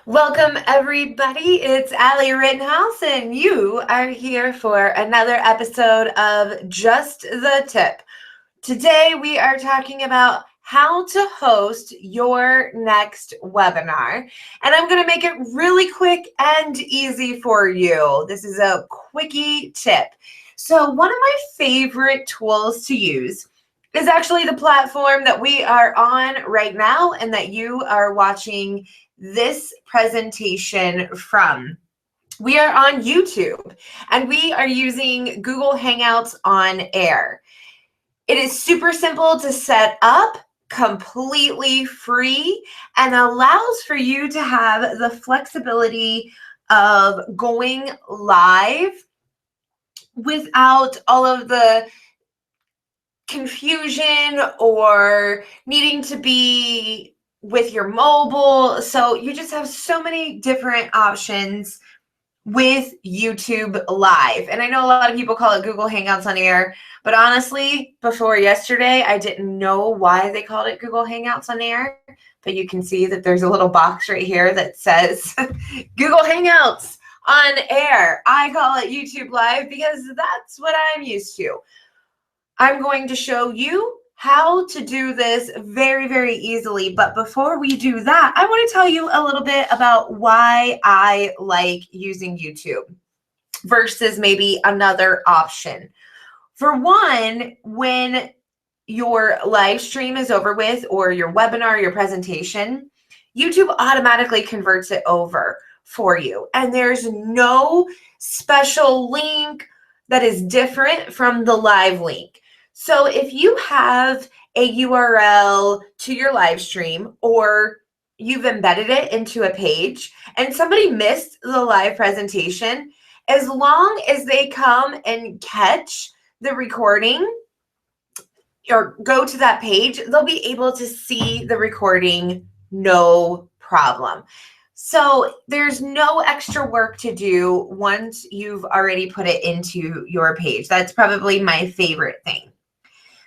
Welcome, everybody. It's Allie Rittenhouse, and you are here for another episode of Just the Tip. Today, we are talking about how to host your next webinar. And I'm going to make it really quick and easy for you. This is a quickie tip. So, one of my favorite tools to use is actually the platform that we are on right now and that you are watching this presentation from. We are on YouTube and we are using Google Hangouts on Air. It is super simple to set up, completely free, and allows for you to have the flexibility of going live without all of the confusion or needing to be with your mobile. So you just have so many different options with YouTube Live. And I know a lot of people call it Google Hangouts on Air, but honestly, before yesterday, I didn't know why they called it Google Hangouts on Air. But you can see that there's a little box right here that says Google Hangouts on Air. I call it YouTube Live because that's what I'm used to. I'm going to show you how to do this very, very easily. But before we do that, I want to tell you a little bit about why I like using YouTube versus maybe another option. For one, when your live stream is over with or your webinar, your presentation, YouTube automatically converts it over for you. And there's no special link that is different from the live link. So if you have a URL to your live stream or you've embedded it into a page and somebody missed the live presentation, as long as they come and catch the recording or go to that page, they'll be able to see the recording, no problem. So there's no extra work to do once you've already put it into your page. That's probably my favorite thing.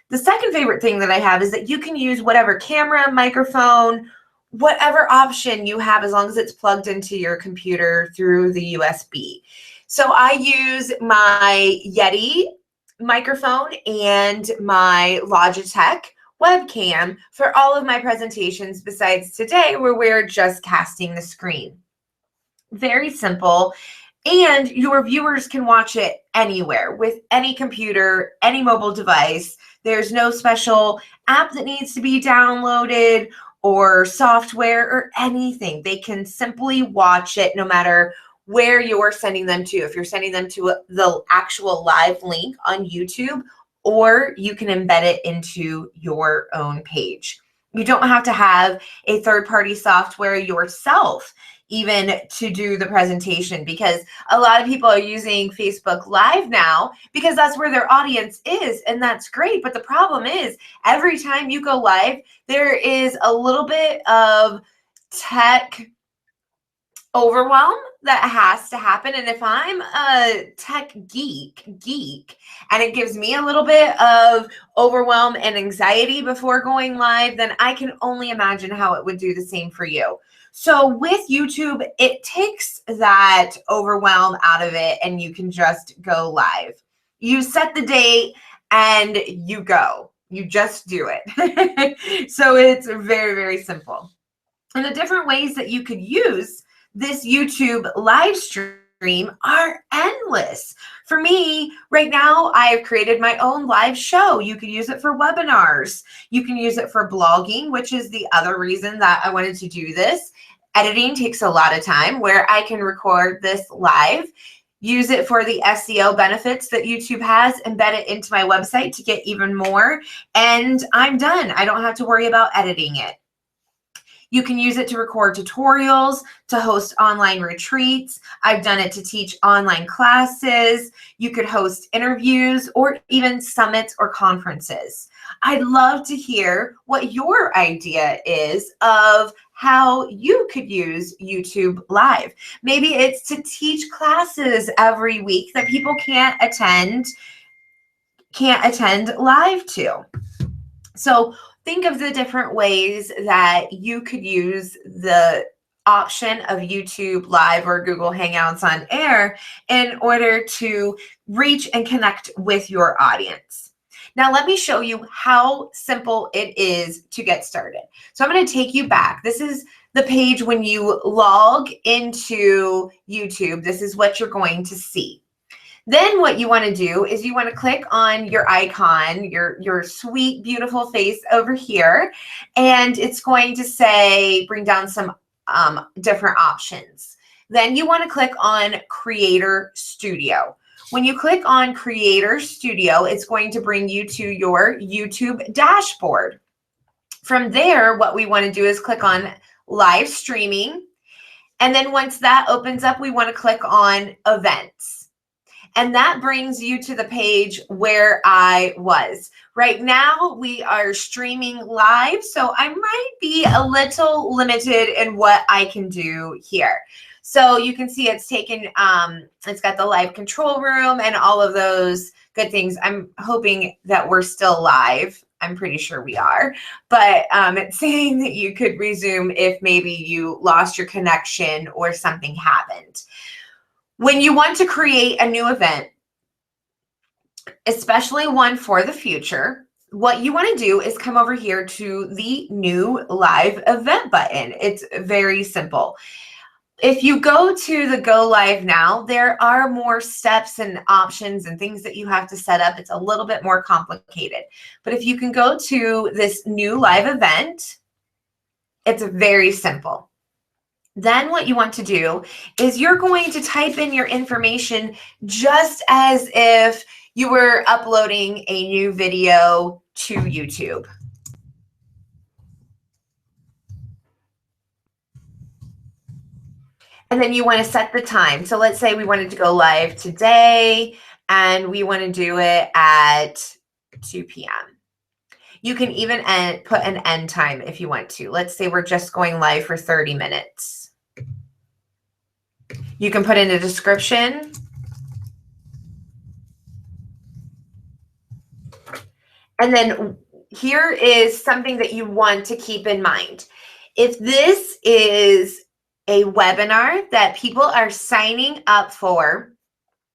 The second favorite thing that I have is that you can use whatever camera, microphone, whatever option you have as long as it's plugged into your computer through the USB. So I use my Yeti microphone and my Logitech webcam for all of my presentations besides today where we're just casting the screen. Very simple. And your viewers can watch it anywhere with any computer, any mobile device. There's no special app that needs to be downloaded or software or anything. They can simply watch it no matter where you're sending them to. If you're sending them to the actual live link on YouTube, or you can embed it into your own page. You don't have to have a third-party software yourself even to do the presentation, because a lot of people are using Facebook Live now because that's where their audience is, and that's great. But the problem is every time you go live, there is a little bit of tech overwhelm that has to happen. And if I'm a tech geek, and it gives me a little bit of overwhelm and anxiety before going live, then I can only imagine how it would do the same for you. So with YouTube, it takes that overwhelm out of it and you can just go live. You set the date and you go. You just do it. So it's very, very simple. And the different ways that you could use this YouTube live stream are endless. For me, right now, I have created my own live show. You could use it for webinars. You can use it for blogging, which is the other reason that I wanted to do this. Editing takes a lot of time, where I can record this live, use it for the SEO benefits that YouTube has, embed it into my website to get even more, and I'm done. I don't have to worry about editing it. You can use it to record tutorials, to host online retreats. I've done it to teach online classes. You could host interviews or even summits or conferences. I'd love to hear what your idea is of how you could use YouTube Live. Maybe it's to teach classes every week that people can't attend live to. So think of the different ways that you could use the option of YouTube Live or Google Hangouts on Air in order to reach and connect with your audience. Now, let me show you how simple it is to get started. So I'm going to take you back. This is the page when you log into YouTube. This is what you're going to see. Then what you want to do is you want to click on your icon, your sweet, beautiful face over here, and it's going to say, bring down some different options. Then you want to click on Creator Studio. When you click on Creator Studio, it's going to bring you to your YouTube dashboard. From there, what we want to do is click on Live Streaming. And then once that opens up, we want to click on Events. And that brings you to the page where I was. Right now, we are streaming live, so I might be a little limited in what I can do here. So you can see it's taken, it's got the live control room and all of those good things. I'm hoping that we're still live. I'm pretty sure we are, but it's saying that you could resume if maybe you lost your connection or something happened. When you want to create a new event, especially one for the future, what you want to do is come over here to the new live event button. It's very simple. If you go to the Go Live Now, there are more steps and options and things that you have to set up. It's a little bit more complicated. But if you can go to this new live event, it's very simple. Then what you want to do is you're going to type in your information just as if you were uploading a new video to YouTube. And then you want to set the time. So let's say we wanted to go live today and we want to do it at 2 p.m. You can even put an end time if you want to. Let's say we're just going live for 30 minutes. You can put in a description. And then here is something that you want to keep in mind. If this is a webinar that people are signing up for,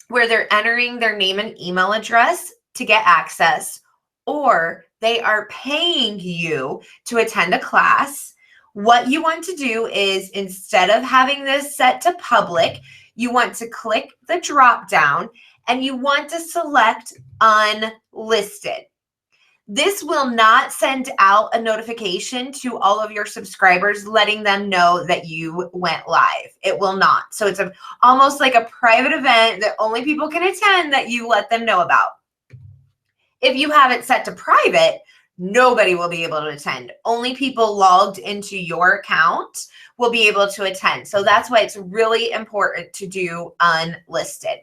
where they're entering their name and email address to get access, or they are paying you to attend a class, what you want to do is, instead of having this set to public, you want to click the drop down and you want to select unlisted. This will not send out a notification to all of your subscribers letting them know that you went live. It will not. So it's almost like a private event that only people can attend that you let them know about. If you have it set to private, nobody will be able to attend. Only people logged into your account will be able to attend. So that's why it's really important to do unlisted.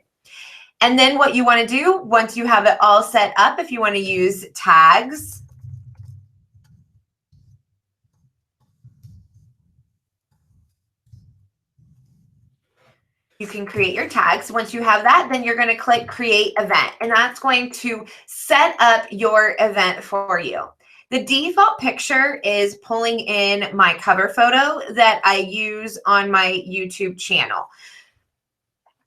And then what you want to do, once you have it all set up, if you want to use tags, you can create your tags. Once you have that, then you're going to click Create Event, and that's going to set up your event for you. The default picture is pulling in my cover photo that I use on my YouTube channel.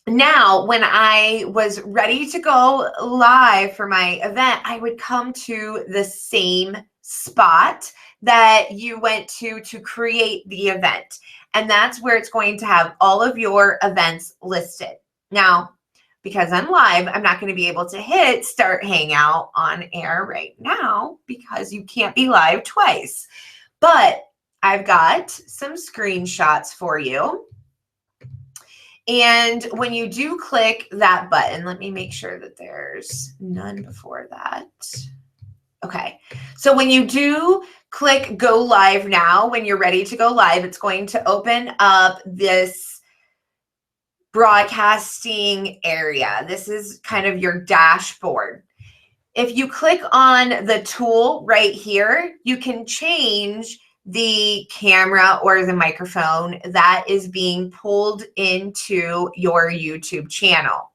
Now, when I was ready to go live for my event, I would come to the same spot that you went to create the event. And that's where it's going to have all of your events listed. Now, because I'm live, I'm not going to be able to hit Start Hangout on air right now because you can't be live twice. But I've got some screenshots for you. And when you do click that button, let me make sure that there's none before that. Okay, so when you do click Go Live Now, when you're ready to go live, it's going to open up this broadcasting area. This is kind of your dashboard. If you click on the tool right here, you can change the camera or the microphone that is being pulled into your YouTube channel.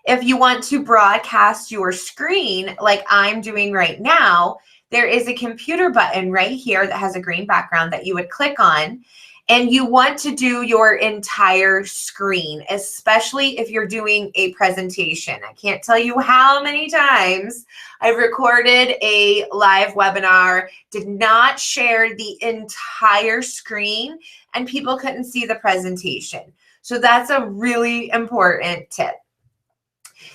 If you want to broadcast your screen like I'm doing right now, there is a computer button right here that has a green background that you would click on. And you want to do your entire screen, especially if you're doing a presentation. I can't tell you how many times I've recorded a live webinar, did not share the entire screen, and people couldn't see the presentation. So that's a really important tip.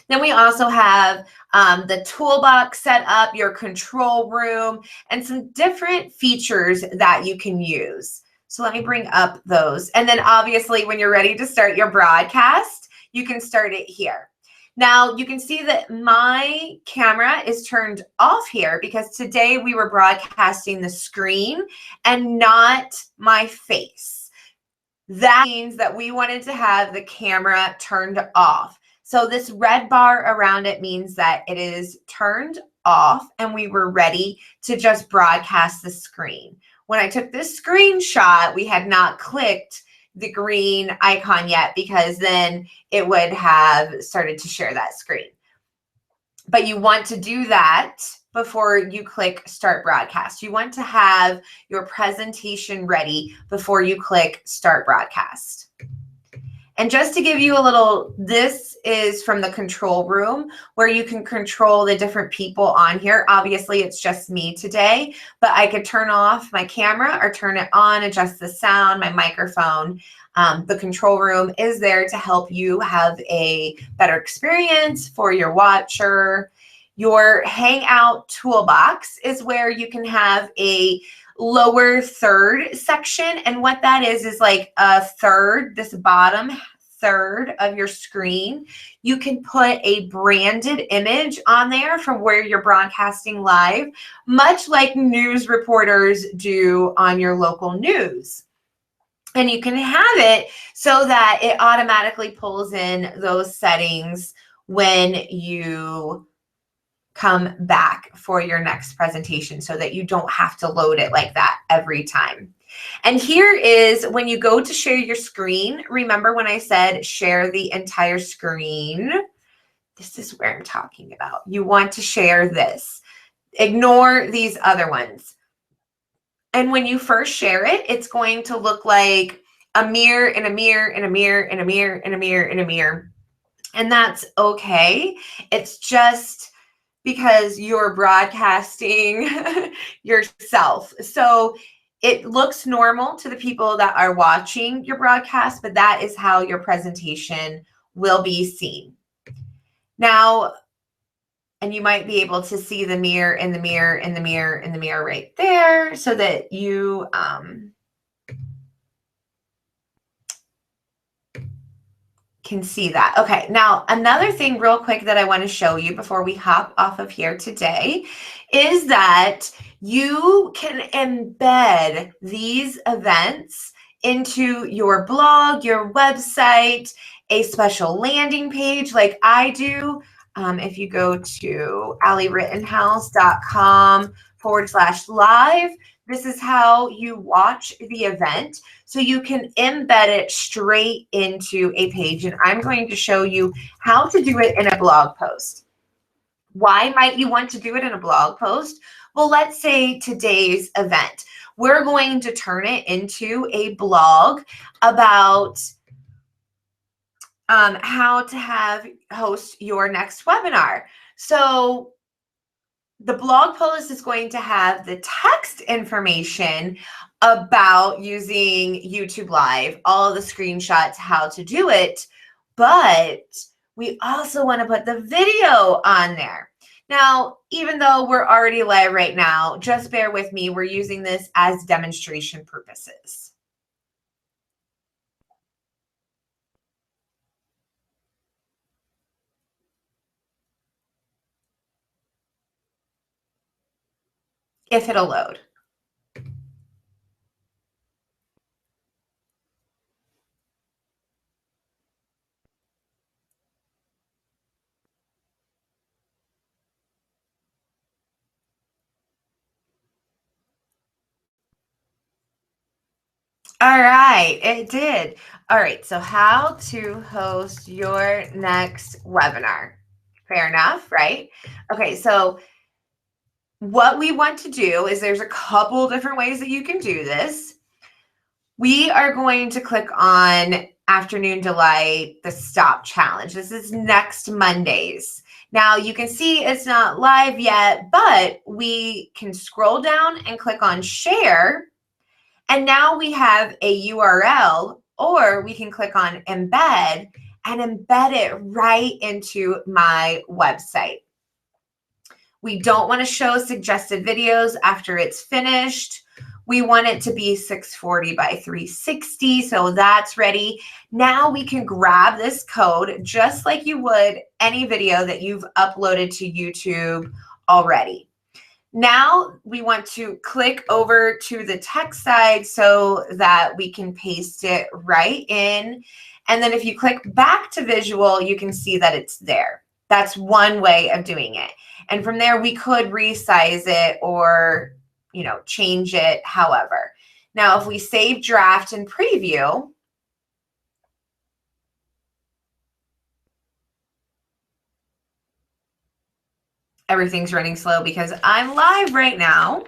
Then we also have the toolbox set up, your control room, and some different features that you can use. So let me bring up those. And then obviously when you're ready to start your broadcast, you can start it here. Now you can see that my camera is turned off here because today we were broadcasting the screen and not my face. That means that we wanted to have the camera turned off. So this red bar around it means that it is turned off and we were ready to just broadcast the screen. When I took this screenshot, we had not clicked the green icon yet because then it would have started to share that screen. But you want to do that before you click start broadcast. You want to have your presentation ready before you click start broadcast. And just to give you a little, this is from the control room where you can control the different people on here. Obviously, it's just me today, but I could turn off my camera or turn it on, adjust the sound, my microphone. The control room is there to help you have a better experience for your watcher. Your Hangout toolbox is where you can have a lower third section. And what that is like a third, this bottom third of your screen. You can put a branded image on there from where you're broadcasting live, much like news reporters do on your local news. And you can have it so that it automatically pulls in those settings when you come back for your next presentation so that you don't have to load it like that every time. And here is when you go to share your screen. Remember when I said share the entire screen? This is where I'm talking about. You want to share this. Ignore these other ones. And when you first share it, it's going to look like a mirror and a mirror and a mirror and a mirror and a mirror and a mirror. And that's okay. It's just because you're broadcasting yourself. So it looks normal to the people that are watching your broadcast, but that is how your presentation will be seen. Now, and you might be able to see the mirror and the mirror and the mirror and the mirror right there so that you can see that. Okay, now another thing real quick that I want to show you before we hop off of here today is that you can embed these events into your blog, your website, a special landing page like I do. If you go to allierittenhouse.com/live, this is how you watch the event. So you can embed it straight into a page. And I'm going to show you how to do it in a blog post. Why might you want to do it in a blog post? Well, let's say today's event. We're going to turn it into a blog about how to host your next webinar. So the blog post is going to have the text information about using YouTube Live, all of the screenshots, how to do it, but we also want to put the video on there. Now, even though we're already live right now, just bear with me. We're using this as demonstration purposes. If it'll load. All right, it did. All right, so how to host your next webinar. Fair enough, right? Okay, so what we want to do is there's a couple different ways that you can do this. We are going to click on Afternoon Delight, the Stop Challenge. This is next Mondays. Now you can see it's not live yet, but we can scroll down and click on share. And now we have a URL, or we can click on embed and embed it right into my website. We don't want to show suggested videos after it's finished. We want it to be 640 by 360, so that's ready. Now we can grab this code just like you would any video that you've uploaded to YouTube already. Now we want to click over to the text side so that we can paste it right in. And then if you click back to visual, you can see that it's there. That's one way of doing it. And from there, we could resize it or, change it however. Now, if we save draft and preview, everything's running slow because I'm live right now.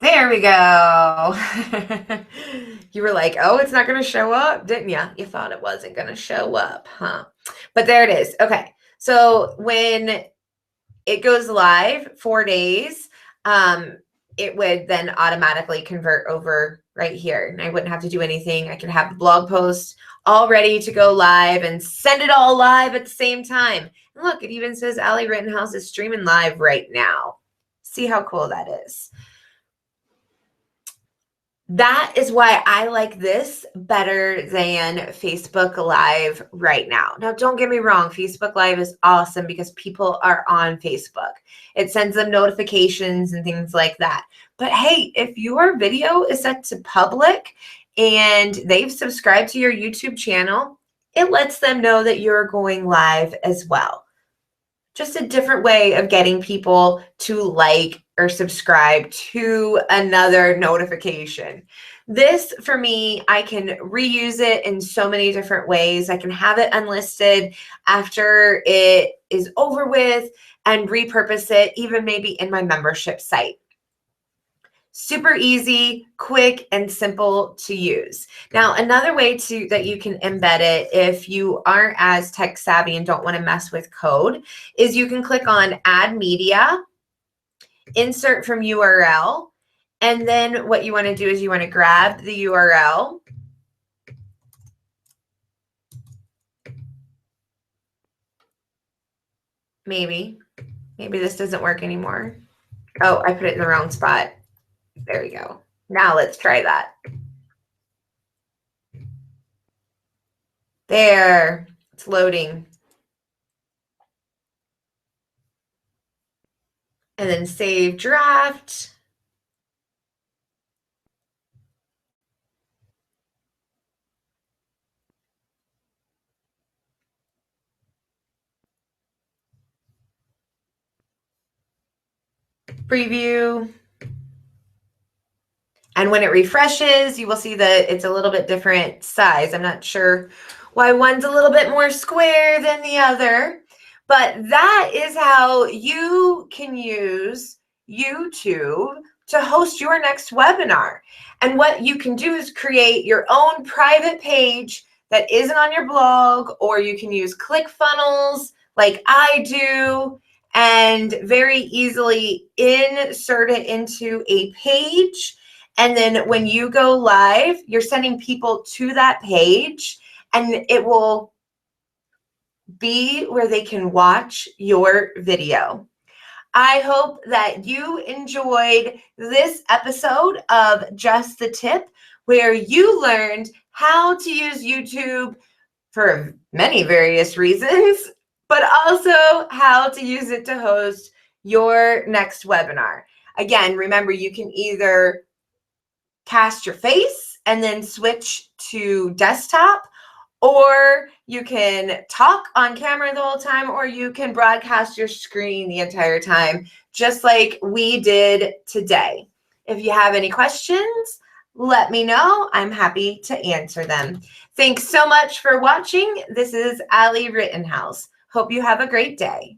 There we go. You were like, oh, it's not going to show up, didn't you? You thought it wasn't going to show up, huh? But there it is. Okay. So when it goes live 4 days, it would then automatically convert over right here. And I wouldn't have to do anything. I could have the blog post all ready to go live and send it all live at the same time. And look, it even says Allie Rittenhouse is streaming live right now. See how cool that is. That is why I like this better than Facebook Live right now. Now, don't get me wrong. Facebook Live is awesome because people are on Facebook. It sends them notifications and things like that. But hey, if your video is set to public and they've subscribed to your YouTube channel, it lets them know that you're going live as well. Just a different way of getting people to like or subscribe to another notification. This, for me, I can reuse it in so many different ways. I can have it unlisted after it is over with and repurpose it, even maybe in my membership site. Super easy, quick, and simple to use. Now, another way that you can embed it if you aren't as tech savvy and don't want to mess with code is you can click on Add Media, Insert from URL, and then what you want to do is you want to grab the URL, maybe this doesn't work anymore. Oh, I put it in the wrong spot. There we go. Now let's try that. There, it's loading. And then save draft. Preview. And when it refreshes, you will see that it's a little bit different size. I'm not sure why one's a little bit more square than the other, but that is how you can use YouTube to host your next webinar. And what you can do is create your own private page that isn't on your blog, or you can use ClickFunnels like I do and very easily insert it into a page. And then when you go live, you're sending people to that page and it will be where they can watch your video. I hope that you enjoyed this episode of Just the Tip, where you learned how to use YouTube for many various reasons, but also how to use it to host your next webinar. Again, remember, you can either cast your face and then switch to desktop, or you can talk on camera the whole time, or you can broadcast your screen the entire time, just like we did today. If you have any questions, let me know. I'm happy to answer them. Thanks so much for watching. This is Allie Rittenhouse. Hope you have a great day.